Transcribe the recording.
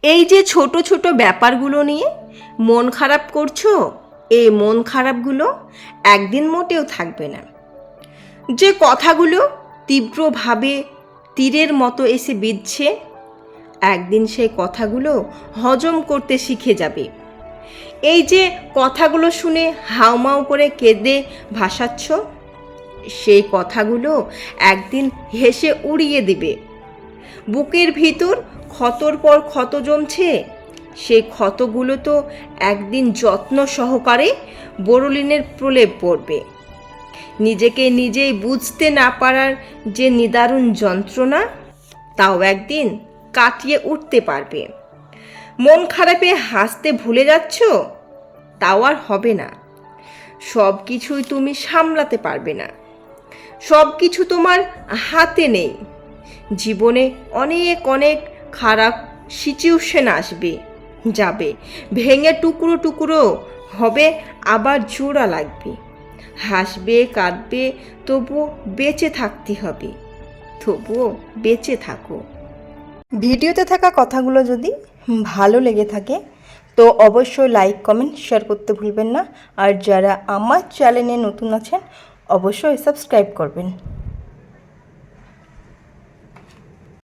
এই যে ছোট ছোট ব্যাপারগুলো নিয়ে মন খারাপ করছো, এই মন খারাপগুলো একদিন মোটেও থাকবে না। যে কথাগুলো তীব্রভাবে তীরের মতো এসে বিঁধছে, একদিন সেই কথাগুলো হজম করতে শিখে যাবে। এই যে কথাগুলো শুনে হাউমাউ করে কেঁদে ভাসাচ্ছ, সেই কথাগুলো একদিন হেসে উড়িয়ে দিবে। বুকের ভিতর ক্ষতর পর ক্ষত জমছে, সেই ক্ষতগুলো তো একদিন যত্ন সহকারে বোরোলিনের প্রলেপ পড়বে। নিজেকে নিজেই বুঝতে না পারার যে নিদারুণ যন্ত্রণা, তাও একদিন কাটিয়ে উঠতে পারবে। মন খারাপে হাসতে ভুলে যাচ্ছ, তাও আর হবে না। সব কিছুই তুমি সামলাতে পারবে না, সব কিছু তোমার হাতে নেই। জীবনে অনেক অনেক খারাপ সিচুয়েশন আসবে, যাবে, ভেঙে টুকরো টুকরো হবে, আবার জোড়া লাগবে। হাসবে, কাঁদবে, তবুও বেঁচে থাকতে হবে। তবুও বেঁচে থাকো। ভিডিওতে থাকা কথাগুলো যদি ভালো লেগে থাকে তো অবশ্যই লাইক, কমেন্ট, শেয়ার করতে ভুলবেন না। আর যারা আমার চ্যানেলে নতুন আছেন অবশ্যই সাবস্ক্রাইব করবেন।